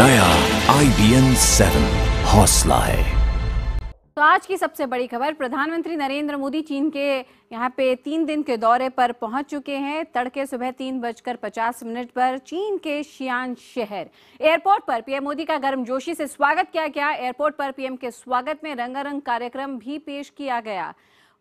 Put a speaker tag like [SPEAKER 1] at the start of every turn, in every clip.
[SPEAKER 1] नया IBN 7 हौसला है।
[SPEAKER 2] तो आज की सबसे बड़ी खबर, प्रधानमंत्री नरेंद्र मोदी चीन के यहाँ पे 3 दिन के दौरे पर पहुंच चुके हैं। तड़के सुबह 3:50 पर चीन के शियान शहर एयरपोर्ट पर पीएम मोदी का गर्मजोशी से स्वागत किया गया। एयरपोर्ट पर पीएम के स्वागत में रंगारंग कार्यक्रम भी पेश किया गया।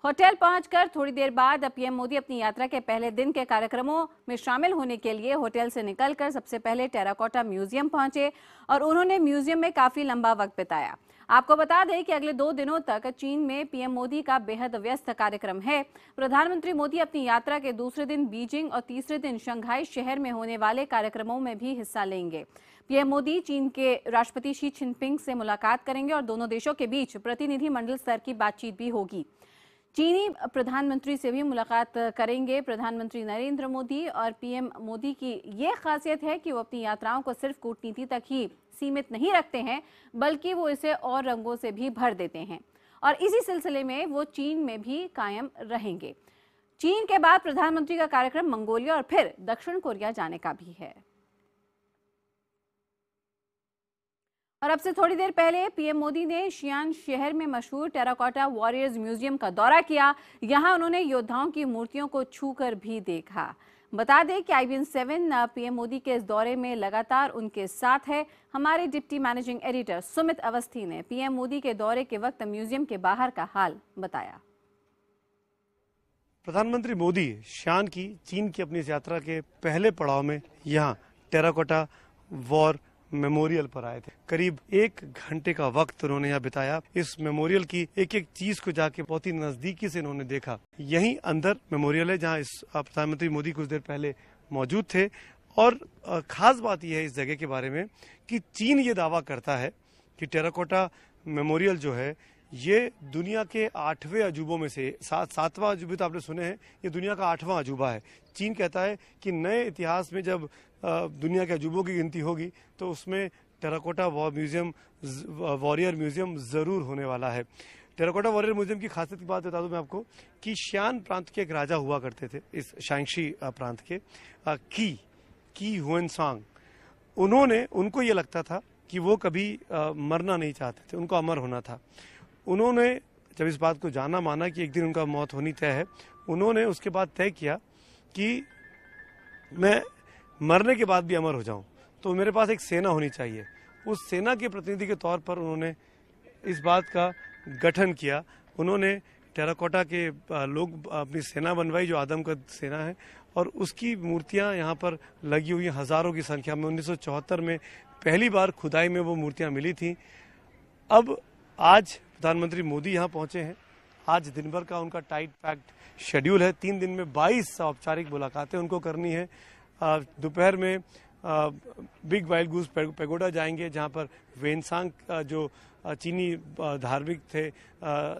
[SPEAKER 2] होटल पहुंचकर थोड़ी देर बाद पीएम मोदी अपनी यात्रा के पहले दिन के कार्यक्रमों में शामिल होने के लिए होटल से निकलकर सबसे पहले टेराकोटा म्यूजियम पहुंचे और उन्होंने म्यूजियम में काफी लंबा वक्त बिताया। आपको बता दें कि अगले 2 दिनों तक चीन में पीएम मोदी का बेहद व्यस्त कार्यक्रम है। प्रधानमंत्री मोदी अपनी यात्रा के दूसरे दिन बीजिंग और तीसरे दिन शंघाई शहर में होने वाले कार्यक्रमों में भी हिस्सा लेंगे। पीएम मोदी चीन के राष्ट्रपति शी जिनपिंग से मुलाकात करेंगे और दोनों देशों के बीच प्रतिनिधि मंडल स्तर की बातचीत भी होगी। चीनी प्रधानमंत्री से भी मुलाकात करेंगे प्रधानमंत्री नरेंद्र मोदी। और पीएम मोदी की ये खासियत है कि वो अपनी यात्राओं को सिर्फ कूटनीति तक ही सीमित नहीं रखते हैं, बल्कि वो इसे और रंगों से भी भर देते हैं और इसी सिलसिले में वो चीन में भी कायम रहेंगे। चीन के बाद प्रधानमंत्री का कार्यक्रम मंगोलिया और फिर दक्षिण कोरिया जाने का भी है। और अब से थोड़ी देर पहले पीएम मोदी ने शियान शहर में मशहूर टेराकोटा वॉरियर्स म्यूजियम का दौरा किया। यहां उन्होंने योद्धाओं की मूर्तियों को छूकर भी देखा। बता दें कि IBN 7 पीएम मोदी के इस दौरे में लगातार उनके साथ है। हमारे deputy managing editor Sumit Awasthi ने पीएम मोदी के दौरे के वक्त म्यूजियम के बाहर का हाल बताया।
[SPEAKER 3] प्रधानमंत्री मोदी शियान की चीन की अपनी इस यात्रा के पहले पड़ाव में यहाँ टेराकोटा वॉर मेमोरियल पर आए थे। करीब 1 घंटे का वक्त उन्होंने यहाँ बिताया। इस मेमोरियल की एक एक चीज को जाके बहुत ही नजदीकी से इन्होंने देखा। यहीं अंदर मेमोरियल है जहाँ इस प्रधानमंत्री मोदी कुछ देर पहले मौजूद थे। और खास बात यह है इस जगह के बारे में कि चीन ये दावा करता है कि टेराकोटा मेमोरियल जो है ये दुनिया के 8वें अजूबों में से 7वां अजूबा तो आपने सुने हैं, ये दुनिया का 8वां अजूबा है। चीन कहता है कि नए इतिहास में जब दुनिया के अजूबों की गिनती होगी तो उसमें टेराकोटा वॉरियर म्यूजियम जरूर होने वाला है। टेराकोटा वॉरियर म्यूजियम की खासियत की बात बता दूं मैं आपको कि शियान प्रांत के एक राजा हुआ करते थे, इस शांगशी प्रांत के की हुएनसांग। उनको ये लगता था कि वो कभी मरना नहीं चाहते थे, उनको अमर होना था। उन्होंने जब इस बात को जाना माना कि एक दिन उनका मौत होनी तय है, उन्होंने उसके बाद तय किया कि मैं मरने के बाद भी अमर हो जाऊं तो मेरे पास एक सेना होनी चाहिए। उस सेना के प्रतिनिधि के तौर पर उन्होंने इस बात का गठन किया। उन्होंने टेराकोटा के लोग अपनी सेना बनवाई जो आदमकद सेना है और उसकी मूर्तियां यहाँ पर लगी हुई हज़ारों की संख्या में। 1974 में पहली बार खुदाई में वो मूर्तियां मिली थी। अब आज प्रधानमंत्री मोदी यहाँ पहुंचे हैं। आज दिन भर का उनका टाइट पैक्ड शेड्यूल है। 3 दिन में 22 औपचारिक मुलाकातें उनको करनी है। दोपहर में बिग वाइल्ड गूस पैगोडा जाएंगे जहाँ पर वेनसांग जो चीनी धार्मिक थे,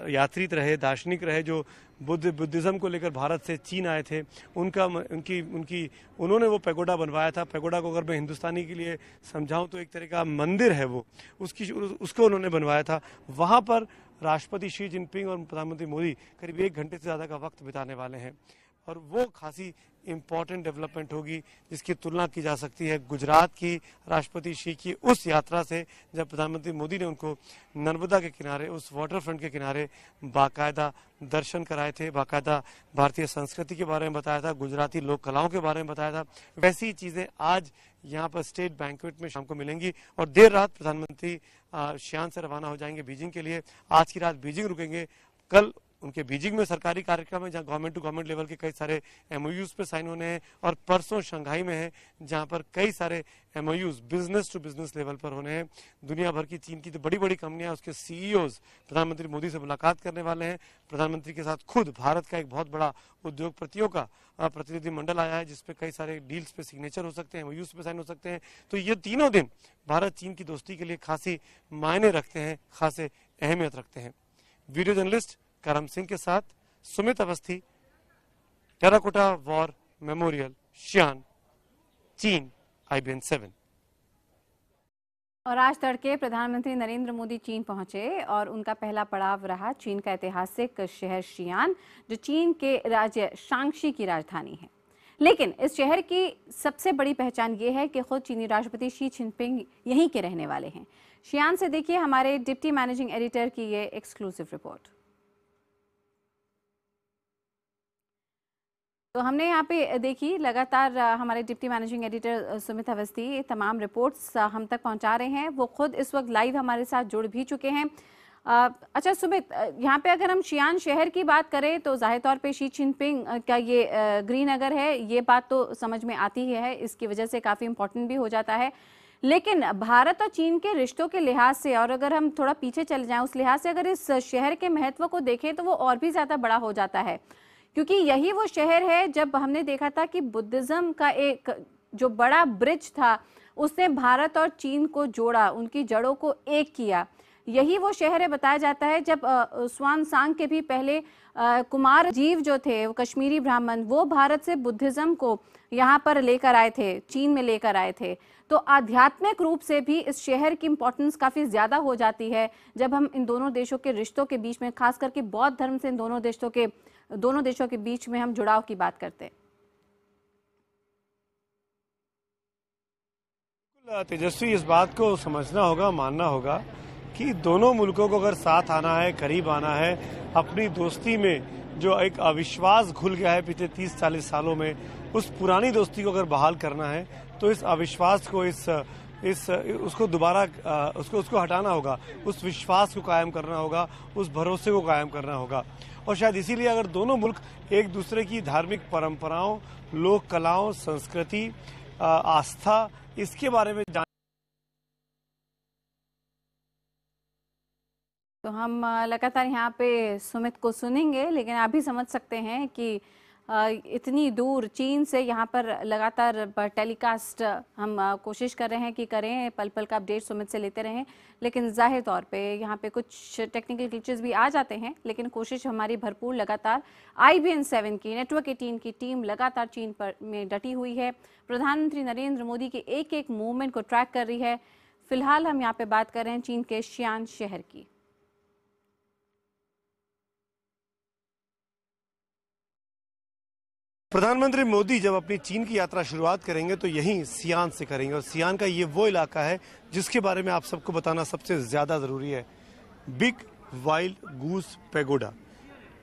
[SPEAKER 3] यात्री रहे, दार्शनिक रहे, जो बुद्धिज्म को लेकर भारत से चीन आए थे, उन्होंने वो पैगोडा बनवाया था। पैगोडा को अगर मैं हिंदुस्तानी के लिए समझाऊं तो एक तरह का मंदिर है वो, उसको उन्होंने बनवाया था। वहाँ पर राष्ट्रपति शी जिनपिंग और प्रधानमंत्री मोदी करीब 1 घंटे से ज़्यादा का वक्त बिताने वाले हैं और वो खासी इम्पॉर्टेंट डेवलपमेंट होगी जिसकी तुलना की जा सकती है गुजरात की राष्ट्रपति शी की उस यात्रा से जब प्रधानमंत्री मोदी ने उनको नर्मदा के किनारे, उस वाटर फ्रंट के किनारे बाकायदा दर्शन कराए थे, बाकायदा भारतीय संस्कृति के बारे में बताया था, गुजराती लोक कलाओं के बारे में बताया था। वैसी ही चीज़ें आज यहाँ पर स्टेट बैंक्वेट में शाम को मिलेंगी और देर रात प्रधानमंत्री शियान से रवाना हो जाएंगे बीजिंग के लिए। आज की रात बीजिंग रुकेंगे। कल उनके बीजिंग में सरकारी कार्यक्रम है जहाँ गवर्नमेंट टू गवर्नमेंट लेवल के कई सारे MOUs पे साइन होने हैं और परसों शंघाई में है जहाँ पर कई सारे MOUs business to business level पर होने हैं। दुनिया भर की चीन की जो बड़ी बड़ी कंपनियां उसके CEOs प्रधानमंत्री मोदी से मुलाकात करने वाले हैं। प्रधानमंत्री के साथ खुद भारत का एक बहुत बड़ा उद्योगपतियों का प्रतिनिधि मंडल आया है जिसपे कई सारे डील्स पे सिग्नेचर हो सकते हैं, MOUs पे साइन हो सकते हैं। तो ये तीनों दिन भारत चीन की दोस्ती के लिए खासी मायने रखते हैं, खासे अहमियत रखते हैं। वीडियो जर्नलिस्ट करम सिंह के साथ Sumit Awasthi, terracotta war memorial, Xian, China, IBN 7।
[SPEAKER 2] और आज तड़के प्रधानमंत्री नरेंद्र मोदी चीन पहुंचे और उनका पहला पड़ाव रहा चीन का ऐतिहासिक शहर शियान, जो चीन के राज्य शांगशी की राजधानी है। लेकिन इस शहर की सबसे बड़ी पहचान ये है कि खुद चीनी राष्ट्रपति शी जिनपिंग यहीं के रहने वाले हैं। शियान से देखिए हमारे डिप्टी मैनेजिंग एडिटर की ये एक्सक्लूसिव रिपोर्ट। तो हमने यहाँ पे देखी लगातार हमारे deputy managing editor Sumit Awasthi तमाम रिपोर्ट्स हम तक पहुँचा रहे हैं। वो खुद इस वक्त लाइव हमारे साथ जुड़ भी चुके हैं। अच्छा सुमित, यहाँ पे अगर हम शियान शहर की बात करें तो जाहिर तौर पे शी जिनपिंग का ये गृहनगर है, ये बात तो समझ में आती ही है, इसकी वजह से काफ़ी इम्पोर्टेंट भी हो जाता है। लेकिन भारत और चीन के रिश्तों के लिहाज से, और अगर हम थोड़ा पीछे चले जाएं उस लिहाज से, अगर इस शहर के महत्व को देखें तो वो और भी ज़्यादा बड़ा हो जाता है, क्योंकि यही वो शहर है जब हमने देखा था कि बुद्धिज़्म का एक जो बड़ा ब्रिज था उसने भारत और चीन को जोड़ा, उनकी जड़ों को एक किया। यही वो शहर है, बताया जाता है, जब स्वान सांग के भी पहले कुमार जीव जो थे, वो कश्मीरी ब्राह्मण, वो भारत से बुद्धिज़्म को यहाँ पर लेकर आए थे, चीन में लेकर आए थे। तो आध्यात्मिक रूप से भी इस शहर की इम्पोर्टेंस काफ़ी ज़्यादा हो जाती है जब हम इन दोनों देशों के रिश्तों के बीच में, खास करके बौद्ध धर्म से इन दोनों देशों के बीच में हम जुड़ाव की बात करते हैं।
[SPEAKER 3] तेजस्वी, इस बात को समझना होगा, मानना होगा कि दोनों मुल्कों को अगर साथ आना है, करीब आना है, अपनी दोस्ती में जो एक अविश्वास घुल गया है पिछले 30-40 सालों में, उस पुरानी दोस्ती को अगर बहाल करना है तो इस अविश्वास को उसको दोबारा उसको हटाना होगा, उस विश्वास को कायम करना होगा, उस भरोसे को कायम करना होगा। और शायद इसीलिए अगर दोनों मुल्क एक दूसरे की धार्मिक परंपराओं, लोक कलाओं, संस्कृति, आस्था, इसके बारे में
[SPEAKER 2] तो हम लगातार यहाँ पे सुमित को सुनेंगे, लेकिन आप भी समझ सकते हैं कि इतनी दूर चीन से यहाँ पर लगातार टेलीकास्ट हम कोशिश कर रहे हैं कि करें, पल पल का अपडेट सुमित से लेते रहें, लेकिन जाहिर तौर पे यहाँ पे कुछ टेक्निकल ग्लिचेस भी आ जाते हैं, लेकिन कोशिश हमारी भरपूर लगातार IBN 7 की नेटवर्क 18 की टीम लगातार चीन पर में डटी हुई है। प्रधानमंत्री नरेंद्र मोदी के एक एक मूवमेंट को ट्रैक कर रही है। फिलहाल हम यहाँ पे बात कर रहे हैं चीन के शियान शहर की।
[SPEAKER 3] प्रधानमंत्री मोदी जब अपनी चीन की यात्रा शुरुआत करेंगे तो यहीं सियान से करेंगे, और सियान का ये वो इलाका है जिसके बारे में आप सबको बताना सबसे ज़्यादा ज़रूरी है। Big wild goose pagoda.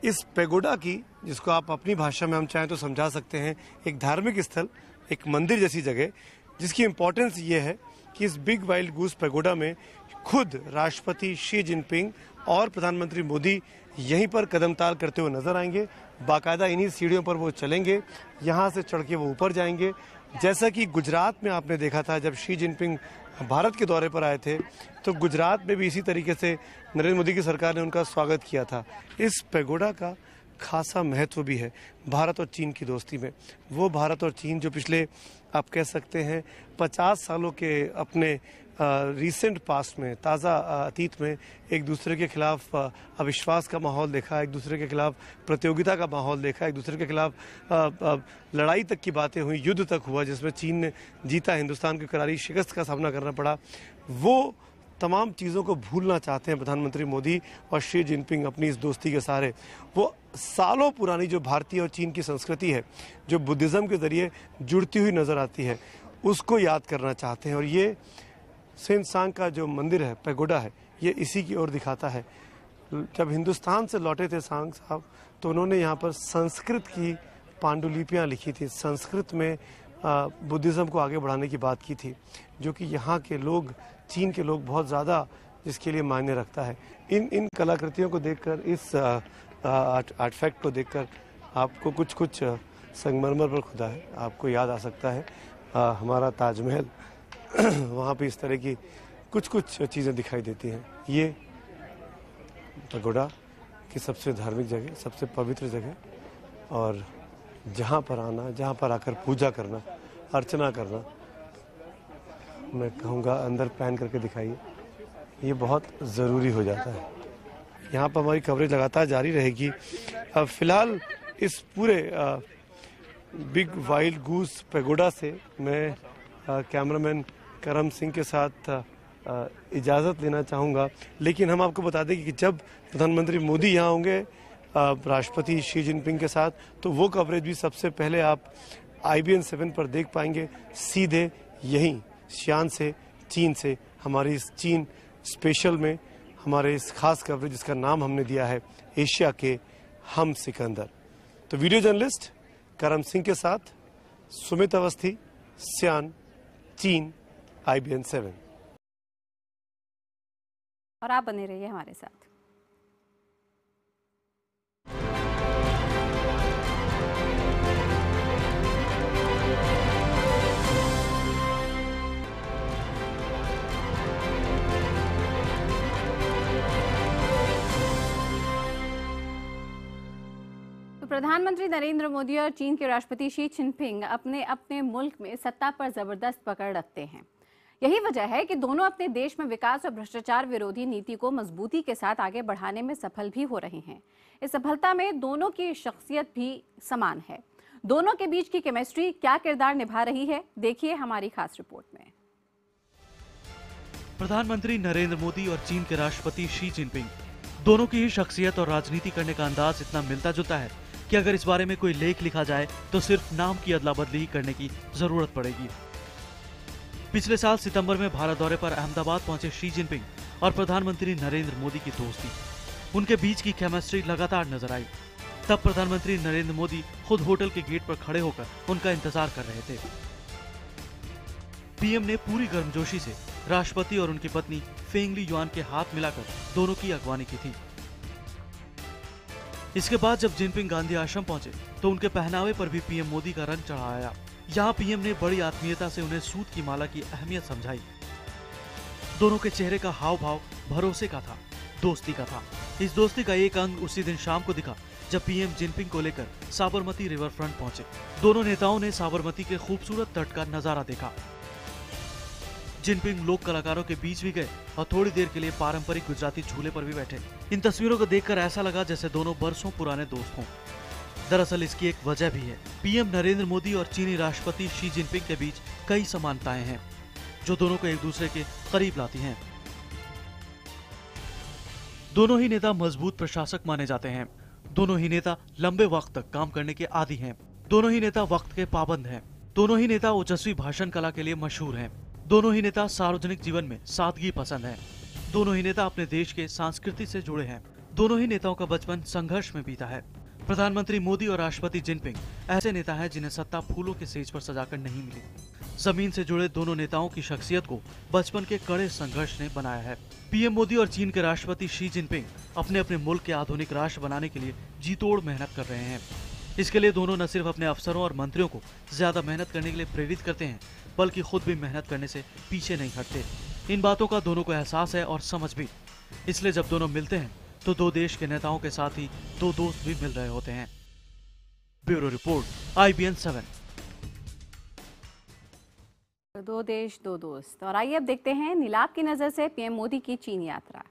[SPEAKER 3] इस पैगोडा की, जिसको आप अपनी भाषा में हम चाहें तो समझा सकते हैं, एक धार्मिक स्थल, एक मंदिर जैसी जगह, जिसकी इम्पोर्टेंस ये है कि इस बिग वाइल्ड गूस पैगोडा में खुद राष्ट्रपति शी जिनपिंग और प्रधानमंत्री मोदी यहीं पर कदमताल करते हुए नजर आएंगे। बाकायदा इन्हीं सीढ़ियों पर वो चलेंगे, यहाँ से चढ़ के वो ऊपर जाएंगे। जैसा कि गुजरात में आपने देखा था जब शी जिनपिंग भारत के दौरे पर आए थे, तो गुजरात में भी इसी तरीके से नरेंद्र मोदी की सरकार ने उनका स्वागत किया था। इस पैगोडा का खासा महत्व भी है भारत और चीन की दोस्ती में। वो भारत और चीन जो पिछले, आप कह सकते हैं, 50 सालों के अपने रिसेंट पास्ट में, ताज़ा अतीत में एक दूसरे के खिलाफ अविश्वास का माहौल देखा, एक दूसरे के खिलाफ प्रतियोगिता का माहौल देखा, एक दूसरे के खिलाफ लड़ाई तक की बातें हुई, युद्ध तक हुआ जिसमें चीन ने जीता, हिंदुस्तान को करारी शिकस्त का सामना करना पड़ा। वो तमाम चीज़ों को भूलना चाहते हैं प्रधानमंत्री मोदी और शी जिनपिंग अपनी इस दोस्ती के सहारे। वो सालों पुरानी जो भारतीय और चीन की संस्कृति है, जो बुद्धिज़्म के ज़रिए जुड़ती हुई नज़र आती है, उसको याद करना चाहते हैं। और ये सेन सांग का जो मंदिर है, पैगोडा है, ये इसी की ओर दिखाता है। जब हिंदुस्तान से लौटे थे सांग साहब, तो उन्होंने यहाँ पर संस्कृत की पांडुलिपियाँ लिखी थी, संस्कृत में बुद्धिज़्म को आगे बढ़ाने की बात की थी, जो कि यहाँ के लोग, चीन के लोग बहुत ज़्यादा जिसके लिए मायने रखता है। इन कलाकृतियों को देखकर, इस आर्टफैक्ट को देखकर आपको कुछ संगमरमर पर खुदा है, आपको याद आ सकता है हमारा ताजमहल। वहाँ पे इस तरह की कुछ चीज़ें दिखाई देती हैं। ये पैगोडा की सबसे धार्मिक जगह, सबसे पवित्र जगह, और जहाँ पर आना, जहाँ पर आकर पूजा करना, अर्चना करना, मैं कहूँगा अंदर पैन करके दिखाइए, ये बहुत ज़रूरी हो जाता है। यहाँ पर हमारी कवरेज लगातार जारी रहेगी। फ़िलहाल इस पूरे बिग वाइल्ड गूस पैगोडा से मैं कैमरामैन करम सिंह के साथ इजाज़त लेना चाहूँगा, लेकिन हम आपको बता दें कि जब प्रधानमंत्री मोदी यहाँ होंगे राष्ट्रपति शी जिनपिंग के साथ, तो वो कवरेज भी सबसे पहले आप IBN 7 पर देख पाएंगे। सीधे यहीं शियान से, चीन से हमारी इस चीन स्पेशल में हमारे इस खास कवरेज जिसका नाम हमने दिया है एशिया के हम सिकंदर। तो वीडियो जर्नलिस्ट करम सिंह के साथ सुमित अवस्थी, सियान, चीन, IBN 7।
[SPEAKER 2] और आप बने रहिए हमारे साथ। प्रधानमंत्री नरेंद्र मोदी और चीन के राष्ट्रपति शी जिनपिंग अपने अपने मुल्क में सत्ता पर जबरदस्त पकड़ रखते हैं। यही वजह है कि दोनों अपने देश में विकास और भ्रष्टाचार विरोधी नीति को मजबूती के साथ आगे बढ़ाने में सफल भी हो रहे हैं। इस सफलता में दोनों की शख्सियत भी समान है। दोनों के बीच की केमिस्ट्री क्या किरदार निभा रही है, देखिए हमारी खास रिपोर्ट में।
[SPEAKER 4] प्रधानमंत्री नरेंद्र मोदी और चीन के राष्ट्रपति शी जिनपिंग दोनों की ही शख्सियत और राजनीति करने का अंदाज इतना मिलता जुलता है कि अगर इस बारे में कोई लेख लिखा जाए तो सिर्फ नाम की अदला बदली ही करने की जरूरत पड़ेगी। पिछले साल सितंबर में भारत दौरे पर अहमदाबाद पहुंचे शी जिनपिंग और प्रधानमंत्री नरेंद्र मोदी की दोस्ती, उनके बीच की केमिस्ट्री लगातार नजर आई। तब प्रधानमंत्री नरेंद्र मोदी खुद होटल के गेट पर खड़े होकर उनका इंतजार कर रहे थे। पीएम ने पूरी गर्मजोशी से राष्ट्रपति और उनकी पत्नी फेंग ली युआन के हाथ मिलाकर दोनों की अगवानी की थी। इसके बाद जब जिनपिंग गांधी आश्रम पहुंचे तो उनके पहनावे पर भी पीएम मोदी का रंग चढ़ाया। यहाँ पीएम ने बड़ी आत्मीयता से उन्हें सूत की माला की अहमियत समझाई। दोनों के चेहरे का हाव भाव भरोसे का था, दोस्ती का था। इस दोस्ती का एक अंग उसी दिन शाम को दिखा जब पीएम जिनपिंग को लेकर साबरमती रिवर फ्रंट पहुंचे। दोनों नेताओं ने साबरमती के खूबसूरत तट का नजारा देखा। जिनपिंग लोक कलाकारों के बीच भी गए और थोड़ी देर के लिए पारंपरिक गुजराती झूले पर भी बैठे। इन तस्वीरों को देखकर ऐसा लगा जैसे दोनों बरसों पुराने दोस्त हों। दरअसल इसकी एक वजह भी है। पीएम नरेंद्र मोदी और चीनी राष्ट्रपति शी जिनपिंग के बीच कई समानताएं हैं जो दोनों को एक दूसरे के करीब लाती हैं। दोनों ही नेता मजबूत प्रशासक माने जाते हैं। दोनों ही नेता लंबे वक्त तक काम करने के आदी हैं। दोनों ही नेता वक्त के पाबंद हैं। दोनों ही नेता ओजस्वी भाषण कला के लिए मशहूर हैं। दोनों ही नेता सार्वजनिक जीवन में सादगी पसंद है। दोनों ही नेता अपने देश के संस्कृति से जुड़े हैं। दोनों ही नेताओं का बचपन संघर्ष में बीता है। प्रधानमंत्री मोदी और राष्ट्रपति जिनपिंग ऐसे नेता हैं जिन्हें सत्ता फूलों के सेज पर सजाकर नहीं मिली। जमीन से जुड़े दोनों नेताओं की शख्सियत को बचपन के कड़े संघर्ष ने बनाया है। पीएम मोदी और चीन के राष्ट्रपति शी जिनपिंग अपने अपने मुल्क के आधुनिक राष्ट्र बनाने के लिए जी तोड़ मेहनत कर रहे हैं। इसके लिए दोनों न सिर्फ अपने अफसरों और मंत्रियों को ज्यादा मेहनत करने के लिए प्रेरित करते हैं, बल्कि खुद भी मेहनत करने से पीछे नहीं हटते। इन बातों का दोनों को एहसास है और समझ भी। इसलिए जब दोनों मिलते हैं तो दो देश के नेताओं के साथ ही दो दोस्त भी मिल रहे होते हैं। Bureau report, IBN 7।
[SPEAKER 2] दो देश दो दोस्त। और आइए अब देखते हैं नीलाभ की नजर से पीएम मोदी की चीन यात्रा।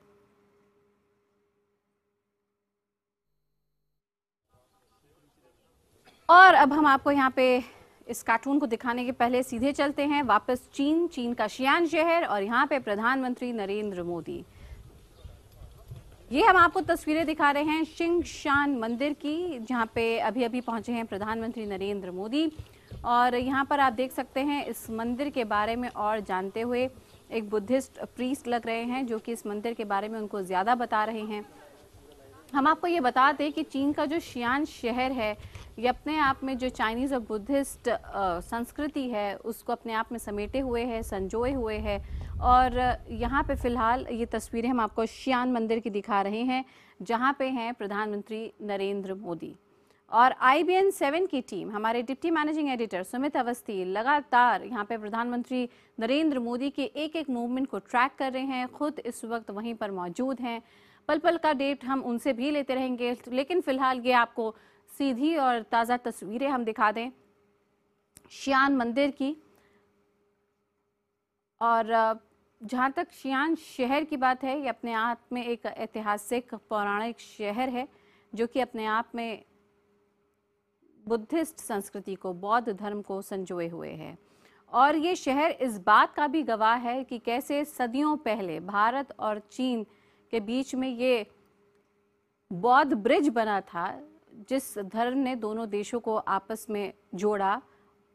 [SPEAKER 2] और अब हम आपको यहाँ पे इस कार्टून को दिखाने के पहले सीधे चलते हैं वापस चीन का शियान शहर और यहाँ पे प्रधानमंत्री नरेंद्र मोदी। ये हम आपको तस्वीरें दिखा रहे हैं शिंगशान मंदिर की, जहाँ पे अभी अभी पहुंचे हैं प्रधानमंत्री नरेंद्र मोदी। और यहाँ पर आप देख सकते हैं इस मंदिर के बारे में और जानते हुए एक बुद्धिस्ट प्रीस्ट लग रहे हैं जो कि इस मंदिर के बारे में उनको ज़्यादा बता रहे हैं। हम आपको ये बता दें कि चीन का जो शियान शहर है ये अपने आप में जो चाइनीज़ और बुद्धिस्ट संस्कृति है उसको अपने आप में समेटे हुए है, संजोए हुए है। और यहाँ पे फ़िलहाल ये तस्वीरें हम आपको शियान मंदिर की दिखा रहे हैं जहाँ पे हैं प्रधानमंत्री नरेंद्र मोदी। और IBN 7 की टीम, हमारे deputy managing editor Sumit Awasthi लगातार यहाँ पे प्रधानमंत्री नरेंद्र मोदी के एक एक मूवमेंट को ट्रैक कर रहे हैं। खुद इस वक्त वहीं पर मौजूद हैं। पल पल का डेट हम उनसे भी लेते रहेंगे, लेकिन फ़िलहाल ये आपको सीधी और ताज़ा तस्वीरें हम दिखा दें शियान मंदिर की। और जहाँ तक शियान शहर की बात है, ये अपने आप में एक ऐतिहासिक पौराणिक शहर है जो कि अपने आप में बुद्धिस्ट संस्कृति को, बौद्ध धर्म को संजोए हुए है। और ये शहर इस बात का भी गवाह है कि कैसे सदियों पहले भारत और चीन के बीच में ये बौद्ध ब्रिज बना था जिस धर्म ने दोनों देशों को आपस में जोड़ा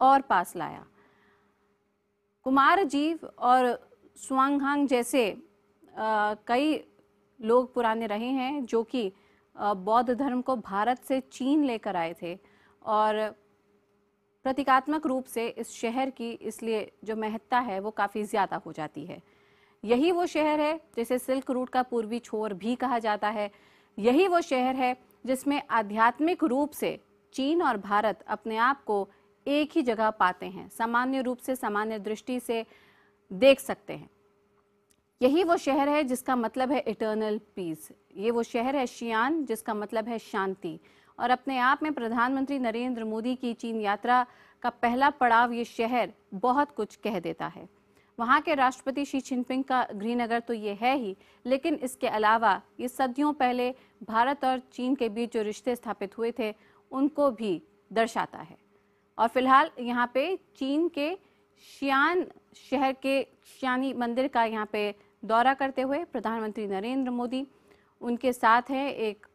[SPEAKER 2] और पास लाया। कुमारजीव और स्वांगहांग जैसे कई लोग पुराने रहे हैं जो कि बौद्ध धर्म को भारत से चीन लेकर आए थे और प्रतीकात्मक रूप से इस शहर की इसलिए जो महत्ता है वो काफ़ी ज़्यादा हो जाती है। यही वो शहर है जिसे सिल्क रूट का पूर्वी छोर भी कहा जाता है। यही वो शहर है जिसमें आध्यात्मिक रूप से चीन और भारत अपने आप को एक ही जगह पाते हैं, सामान्य रूप से, सामान्य दृष्टि से देख सकते हैं। यही वो शहर है जिसका मतलब है इटर्नल पीस। ये वो शहर है शियान, जिसका मतलब है शांति। और अपने आप में प्रधानमंत्री नरेंद्र मोदी की चीन यात्रा का पहला पड़ाव ये शहर बहुत कुछ कह देता है। वहाँ के राष्ट्रपति शी जिनपिंग का गृहनगर तो ये है ही, लेकिन इसके अलावा ये सदियों पहले भारत और चीन के बीच जो रिश्ते स्थापित हुए थे उनको भी दर्शाता है। और फिलहाल यहाँ पे चीन के शियान शहर के शियानी मंदिर का यहाँ पे दौरा करते हुए प्रधानमंत्री नरेंद्र मोदी, उनके साथ है एक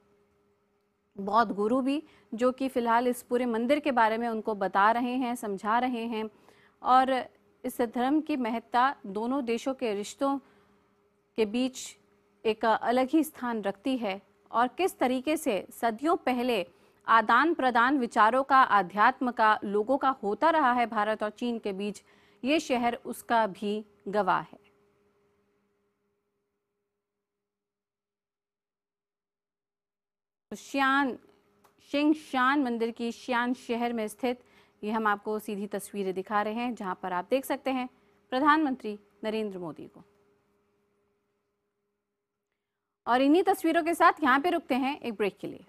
[SPEAKER 2] बौद्ध गुरु भी, जो कि फिलहाल इस पूरे मंदिर के बारे में उनको बता रहे हैं, समझा रहे हैं। और इस धर्म की महत्ता दोनों देशों के रिश्तों के बीच एक अलग ही स्थान रखती है और किस तरीके से सदियों पहले आदान प्रदान विचारों का, आध्यात्म का, लोगों का होता रहा है भारत और चीन के बीच, ये शहर उसका भी गवाह है। शिंगशान मंदिर की शियान शहर में स्थित ये हम आपको सीधी तस्वीरें दिखा रहे हैं, जहां पर आप देख सकते हैं प्रधानमंत्री नरेंद्र मोदी को। और इन्हीं तस्वीरों के साथ यहां पे रुकते हैं एक ब्रेक के लिए।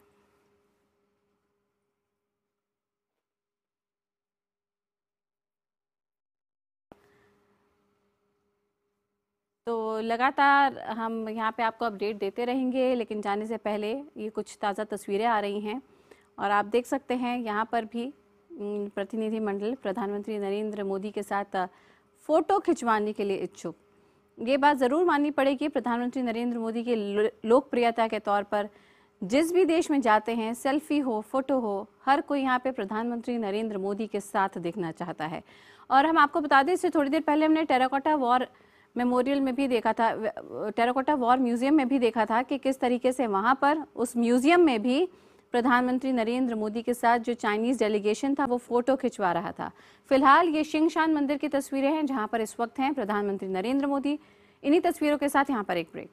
[SPEAKER 2] तो लगातार हम यहाँ पे आपको अपडेट देते रहेंगे, लेकिन जाने से पहले ये कुछ ताज़ा तस्वीरें आ रही हैं और आप देख सकते हैं यहाँ पर भी प्रतिनिधिमंडल प्रधानमंत्री नरेंद्र मोदी के साथ फ़ोटो खिंचवाने के लिए इच्छुक। ये बात ज़रूर माननी पड़ेगी, प्रधानमंत्री नरेंद्र मोदी की लोकप्रियता के तौर पर जिस भी देश में जाते हैं, सेल्फी हो, फ़ोटो हो, हर कोई यहाँ पे प्रधानमंत्री नरेंद्र मोदी के साथ दिखना चाहता है। और हम आपको बता दें, इससे थोड़ी देर पहले हमने टेराकोटा वॉर मेमोरियल में भी देखा था, टेराकोटा वॉर म्यूज़ियम में भी देखा था कि किस तरीके से वहाँ पर उस म्यूज़ियम में भी प्रधानमंत्री नरेंद्र मोदी के साथ जो चाइनीज़ डेलीगेशन था वो फ़ोटो खिंचवा रहा था। फिलहाल ये शिंगशान मंदिर की तस्वीरें हैं जहाँ पर इस वक्त हैं प्रधानमंत्री नरेंद्र मोदी। इन्हीं तस्वीरों के साथ यहाँ पर एक ब्रेक।